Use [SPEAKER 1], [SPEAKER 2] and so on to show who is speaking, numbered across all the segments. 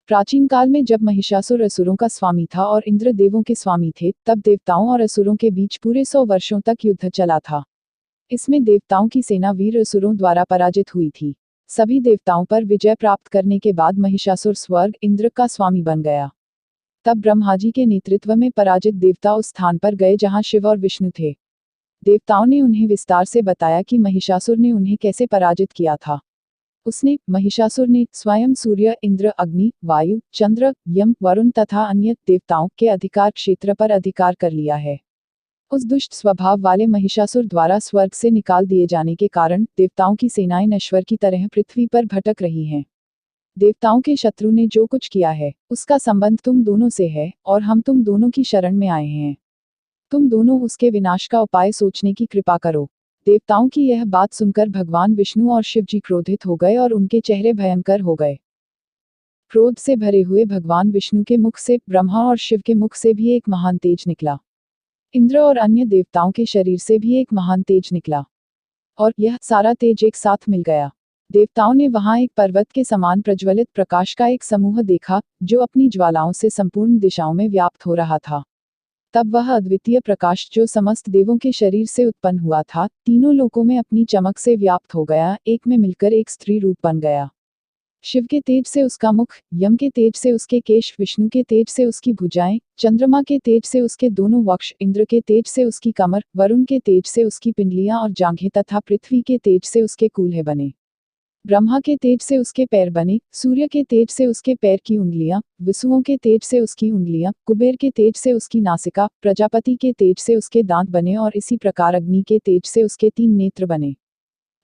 [SPEAKER 1] प्राचीन काल में जब महिषासुर असुरों का स्वामी था और इंद्र देवों के स्वामी थे, तब देवताओं और असुरों के बीच पूरे 100 वर्षों तक युद्ध चला था। इसमें देवताओं की सेना वीर असुरों द्वारा पराजित हुई थी। सभी देवताओं पर विजय प्राप्त करने के बाद महिषासुर स्वर्ग इंद्र का स्वामी बन गया। तब ब्रह्मा जी के नेतृत्व में पराजित देवता उस स्थान पर गए जहां शिव और विष्णु थे। देवताओं ने उन्हें विस्तार से बताया कि महिषासुर ने उन्हें कैसे पराजित किया था। महिषासुर ने स्वयं सूर्य, इंद्र, अग्नि, वायु, चंद्र, यम, वरुण तथा अन्य देवताओं के अधिकार क्षेत्र पर अधिकार कर लिया है। उस दुष्ट स्वभाव वाले महिषासुर द्वारा स्वर्ग से निकाल दिए जाने के कारण देवताओं की सेनाएं नश्वर की तरह पृथ्वी पर भटक रही हैं। देवताओं के शत्रु ने जो कुछ किया है, उसका संबंध तुम दोनों से है और हम तुम दोनों की शरण में आए हैं। तुम दोनों उसके विनाश का उपाय सोचने की कृपा करो। देवताओं की यह बात सुनकर भगवान विष्णु और शिव जी क्रोधित हो गए और उनके चेहरे भयंकर हो गए। क्रोध से भरे हुए भगवान विष्णु के मुख से, ब्रह्मा और शिव के मुख से भी एक महान तेज निकला। इंद्र और अन्य देवताओं के शरीर से भी एक महान तेज निकला और यह सारा तेज एक साथ मिल गया। देवताओं ने वहां एक पर्वत के समान प्रज्वलित प्रकाश का एक समूह देखा, जो अपनी ज्वालाओं से संपूर्ण दिशाओं में व्याप्त हो रहा था। तब वह अद्वितीय प्रकाश जो समस्त देवों के शरीर से उत्पन्न हुआ था, तीनों लोकों में अपनी चमक से व्याप्त हो गया, एक में मिलकर एक स्त्री रूप बन गया। शिव के तेज से उसका मुख, यम के तेज से उसके केश, विष्णु के तेज से उसकी भुजाएं, चंद्रमा के तेज से उसके दोनों वक्ष, इंद्र के तेज से उसकी कमर, वरुण के तेज से उसकी पिंडलियां और जांघें तथा पृथ्वी के तेज से उसके कूल्हे बने। ब्रह्मा के तेज से उसके पैर बने, सूर्य के तेज से उसके पैर की उंगलियां, वसुओं के तेज से उसकी उंगलियां, कुबेर के तेज से उसकी नासिका, प्रजापति के तेज से उसके दांत बने और इसी प्रकार अग्नि के तेज से उसके 3 नेत्र बने।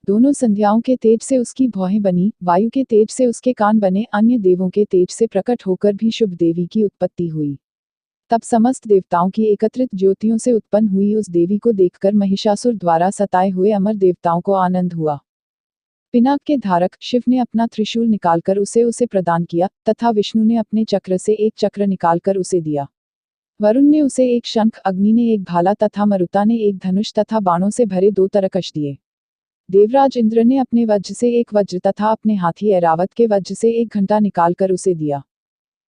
[SPEAKER 1] दोनों संध्याओं के तेज से उसकी भौहें बनी, वायु के तेज से उसके कान बने, अन्य देवों के तेज से प्रकट होकर भी शुभ देवी की उत्पत्ति हुई। तब समस्त देवताओं की एकत्रित ज्योतियों से उत्पन्न हुई उस देवी को देखकर महिषासुर द्वारा सताए हुए अमर देवताओं को आनंद हुआ। पिनाक के धारक शिव ने अपना त्रिशूल निकालकर उसे प्रदान किया तथा विष्णु ने अपने चक्र से एक चक्र निकालकर उसे दिया। वरुण ने उसे एक शंख, अग्नि ने एक भाला तथा मरुता ने एक धनुष तथा बाणों से भरे 2 तरकश दिए। देवराज इंद्र ने अपने वज्र से एक वज्र तथा अपने हाथी ऐरावत के वज्र से एक घंटा निकालकर उसे दिया।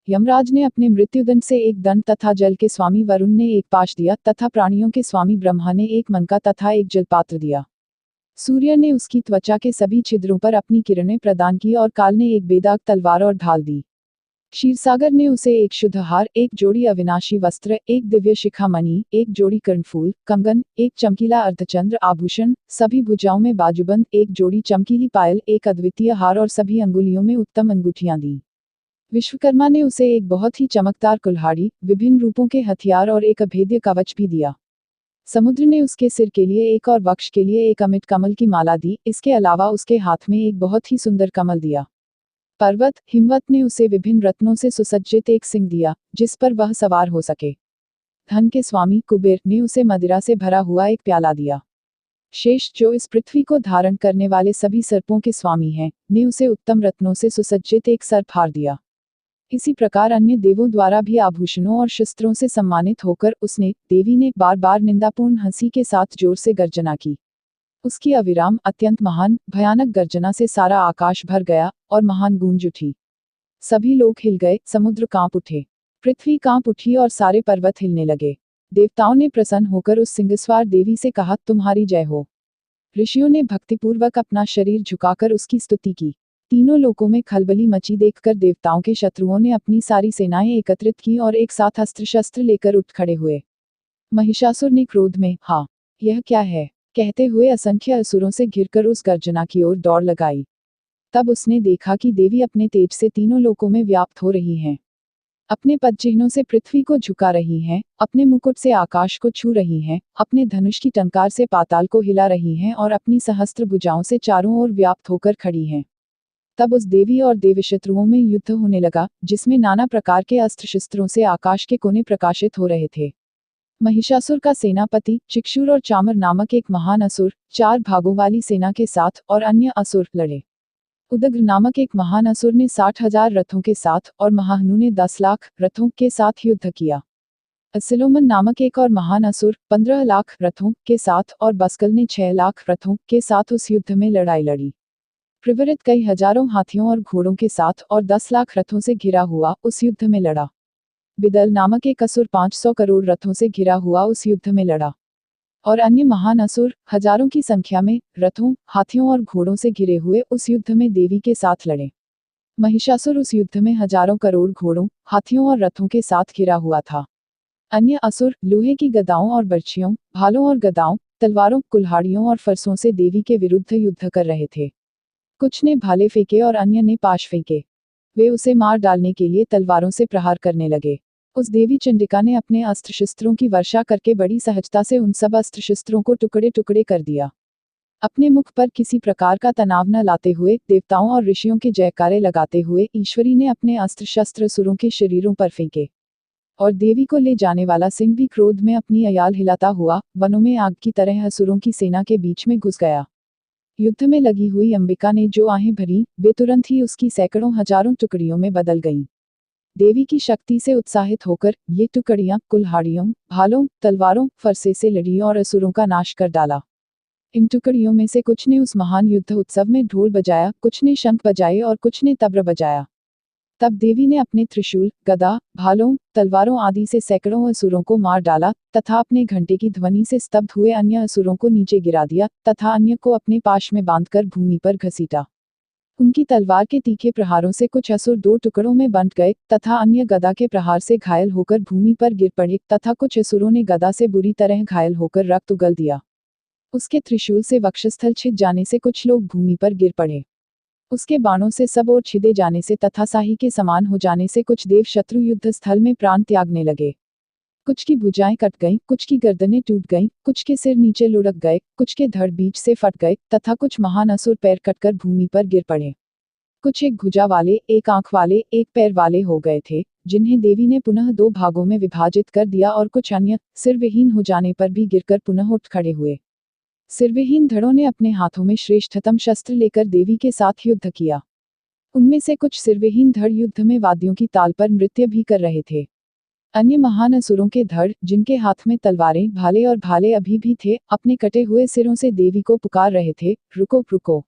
[SPEAKER 1] यमराज ने अपने मृत्युदंड से एक दंड तथा जल के स्वामी वरुण ने एक पाश दिया तथा प्राणियों के स्वामी ब्रह्मा ने एक मनका तथा एक जलपात्र दिया। सूर्य ने उसकी त्वचा के सभी छिद्रों पर अपनी किरणें प्रदान की और काल ने एक बेदाग तलवार और ढाल दी। क्षीरसागर ने उसे एक शुद्ध हार, एक जोड़ी अविनाशी वस्त्र, एक दिव्य शिखामणि, एक जोड़ी कर्णफूल, कंगन, एक चमकीला अर्धचंद्र आभूषण, सभी भुजाओं में बाजूबंद, एक जोड़ी चमकीली पायल, एक अद्वितीय हार और सभी अंगुलियों में उत्तम अंगूठियां दी। विश्वकर्मा ने उसे एक बहुत ही चमकदार कुल्हाड़ी, विभिन्न रूपों के हथियार और एक अभेद्य कवच भी दिया। समुद्र ने उसके सिर के लिए एक और वक्ष के लिए एक अमिट कमल की माला दी, इसके अलावा उसके हाथ में एक बहुत ही सुंदर कमल दिया। पर्वत हिमवत ने उसे विभिन्न रत्नों से सुसज्जित एक सिंह दिया, जिस पर वह सवार हो सके। धन के स्वामी कुबेर ने उसे मदिरा से भरा हुआ एक प्याला दिया। शेष, जो इस पृथ्वी को धारण करने वाले सभी सर्पों के स्वामी हैं, ने उसे उत्तम रत्नों से सुसज्जित एक सर्प हार दिया। इसी प्रकार अन्य देवों द्वारा भी आभूषणों और शस्त्रों से सम्मानित होकर देवी ने बार बार निंदापूर्ण हंसी के साथ जोर से गर्जना की। उसकी अविराम, अत्यंत महान, भयानक गर्जना से सारा आकाश भर गया और महान गूंज उठी। सभी लोग हिल गए, समुद्र कांप उठे, पृथ्वी कांप उठी और सारे पर्वत हिलने लगे। देवताओं ने प्रसन्न होकर उस सिंहस्वार देवी से कहा, तुम्हारी जय हो। ऋषियों ने भक्तिपूर्वक अपना शरीर झुकाकर उसकी स्तुति की। तीनों लोकों में खलबली मची देखकर देवताओं के शत्रुओं ने अपनी सारी सेनाएं एकत्रित की और एक साथ अस्त्र शस्त्र लेकर उठ खड़े हुए। महिषासुर ने क्रोध में, हाँ, यह क्या है, कहते हुए असंख्य असुरों से घिरकर उस गर्जना की ओर दौड़ लगाई। तब उसने देखा कि देवी अपने तेज से तीनों लोकों में व्याप्त हो रही हैं। अपने पदचिह्नों से पृथ्वी को झुका रही हैं, अपने मुकुट से आकाश को छू रही हैं, अपने धनुष की टंकार से पाताल को हिला रही हैं और अपनी सहस्त्र भुजाओं से चारों ओर व्याप्त होकर खड़ी हैं। तब उस देवी और देवशत्रुओं में युद्ध होने लगा, जिसमें नाना प्रकार के अस्त्र शस्त्रों से आकाश के कोने प्रकाशित हो रहे थे। महिषासुर का सेनापति चिक्षुर और चामर नामक एक महान असुर 4 भागों वाली सेना के साथ और अन्य असुर लड़े। उदग्र नामक एक महान असुर ने 60,000 रथों के साथ और महाहनु ने 10 लाख रथों के साथ युद्ध किया। असिलोमन नामक एक और महान असुर 15 लाख रथों के साथ और बस्कल ने 6 लाख रथों के साथ उस युद्ध में लड़ाई लड़ी। प्रवृत्त कई हजारों हाथियों और घोड़ों के साथ और 10 लाख रथों से घिरा हुआ उस युद्ध में लड़ा। बिदल नामक एक असुर 500 करोड़ रथों से घिरा हुआ उस युद्ध में लड़ा। और अन्य महान असुर हजारों की संख्या में रथों, हाथियों और घोड़ों से घिरे हुए उस युद्ध में देवी के साथ लड़े। महिषासुर उस युद्ध में हजारों करोड़ घोड़ों, हाथियों और रथों के साथ घिरा हुआ था। अन्य असुर लोहे की गदाओं और बर्छियों, भालों और गदाओं, तलवारों, कुल्हाड़ियों और फरसों से देवी के विरुद्ध युद्ध कर रहे थे। कुछ ने भाले फेंके और अन्य ने पाश फेंके। वे उसे मार डालने के लिए तलवारों से प्रहार करने लगे। उस देवी चंडिका ने अपने अस्त्र शस्त्रों की वर्षा करके बड़ी सहजता से उन सब अस्त्र शस्त्रों को टुकड़े टुकड़े कर दिया। अपने मुख पर किसी प्रकार का तनाव न लाते हुए, देवताओं और ऋषियों के जयकारे लगाते हुए ईश्वरी ने अपने अस्त्र शस्त्र असुरों के शरीरों पर फेंके। और देवी को ले जाने वाला सिंह भी क्रोध में अपनी अयाल हिलाता हुआ वनों में आग की तरह असुरों की सेना के बीच में घुस गया। युद्ध में लगी हुई अंबिका ने जो आहें भरी, वे तुरंत ही उसकी सैकड़ों हजारों टुकड़ियों में बदल गईं। देवी की शक्ति से उत्साहित होकर ये टुकड़ियां कुल्हाड़ियों, भालों, तलवारों, फरसे से लड़ी और असुरों का नाश कर डाला। इन टुकड़ियों में से कुछ ने उस महान युद्ध उत्सव में ढोल बजाया, कुछ ने शंख बजाए और कुछ ने तब्र बजाया। तब देवी ने अपने त्रिशूल, गदा, भालों, तलवारों आदि से सैकड़ों असुरों को मार डाला तथा अपने घंटे की ध्वनि से स्तब्ध हुए अन्य असुरों को नीचे गिरा दिया तथा अन्य को अपने पाश में बांधकर भूमि पर घसीटा। उनकी तलवार के तीखे प्रहारों से कुछ असुर 2 टुकड़ों में बंट गए तथा अन्य गदा के प्रहार से घायल होकर भूमि पर गिर पड़े तथा कुछ असुरों ने गदा से बुरी तरह घायल होकर रक्त उगल दिया। उसके त्रिशूल से वक्षस्थल छिद जाने से कुछ लोग भूमि पर गिर पड़े। उसके बाणों से सब ओर छिदे जाने से तथा साही के समान हो जाने से कुछ देव शत्रु युद्ध स्थल में प्राण त्यागने लगे। कुछ की भुजाएं कट गईं, कुछ की गर्दनें टूट गईं, कुछ के सिर नीचे लुढ़क गए, कुछ के धड़ बीच से फट गए तथा कुछ महान असुर पैर कटकर भूमि पर गिर पड़े। कुछ एक भुजा वाले, एक आंख वाले, एक पैर वाले हो गए थे, जिन्हें देवी ने पुनः 2 भागों में विभाजित कर दिया और कुछ अन्य सिरविहीन हो जाने पर भी गिरकर पुनः उठ खड़े हुए। सिरविहीन धड़ों ने अपने हाथों में श्रेष्ठतम शस्त्र लेकर देवी के साथ युद्ध किया। उनमें से कुछ सिरविहीन धड़ युद्ध में वाद्यों की ताल पर नृत्य भी कर रहे थे। अन्य महान असुरों के धड़, जिनके हाथ में तलवारें, भाले और भाले अभी भी थे, अपने कटे हुए सिरों से देवी को पुकार रहे थे, रुको रुको।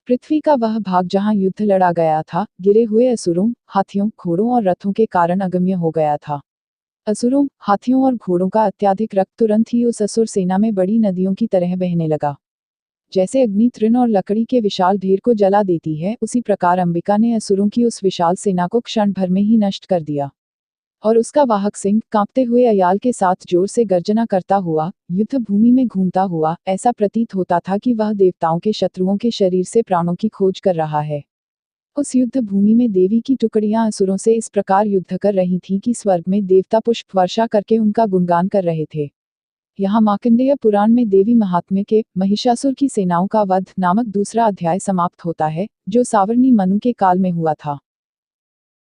[SPEAKER 1] पृथ्वी का वह भाग जहां युद्ध लड़ा गया था, गिरे हुए असुरों, हाथियों, घोड़ों और रथों के कारण अगम्य हो गया था। असुरों, हाथियों और घोड़ों का अत्याधिक रक्त तुरंत ही उस असुर सेना में बड़ी नदियों की तरह बहने लगा। जैसे अग्नि तृण और लकड़ी के विशाल ढेर को जला देती है, उसी प्रकार अंबिका ने असुरों की उस विशाल सेना को क्षण भर में ही नष्ट कर दिया। और उसका वाहक सिंह कांपते हुए अयाल के साथ जोर से गर्जना करता हुआ, युद्ध भूमि में घूमता हुआ, ऐसा प्रतीत होता था कि वह देवताओं के शत्रुओं के शरीर से प्राणों की खोज कर रहा है। उस युद्ध भूमि में देवी की टुकड़ियां असुरों से इस प्रकार युद्ध कर रही थीं कि स्वर्ग में देवता पुष्प वर्षा करके उनका गुणगान कर रहे थे। यहाँ मार्कंडेय पुराण में देवी महात्म्य के महिषासुर की सेनाओं का वध नामक दूसरा अध्याय समाप्त होता है, जो सावर्णी मनु के काल में हुआ था।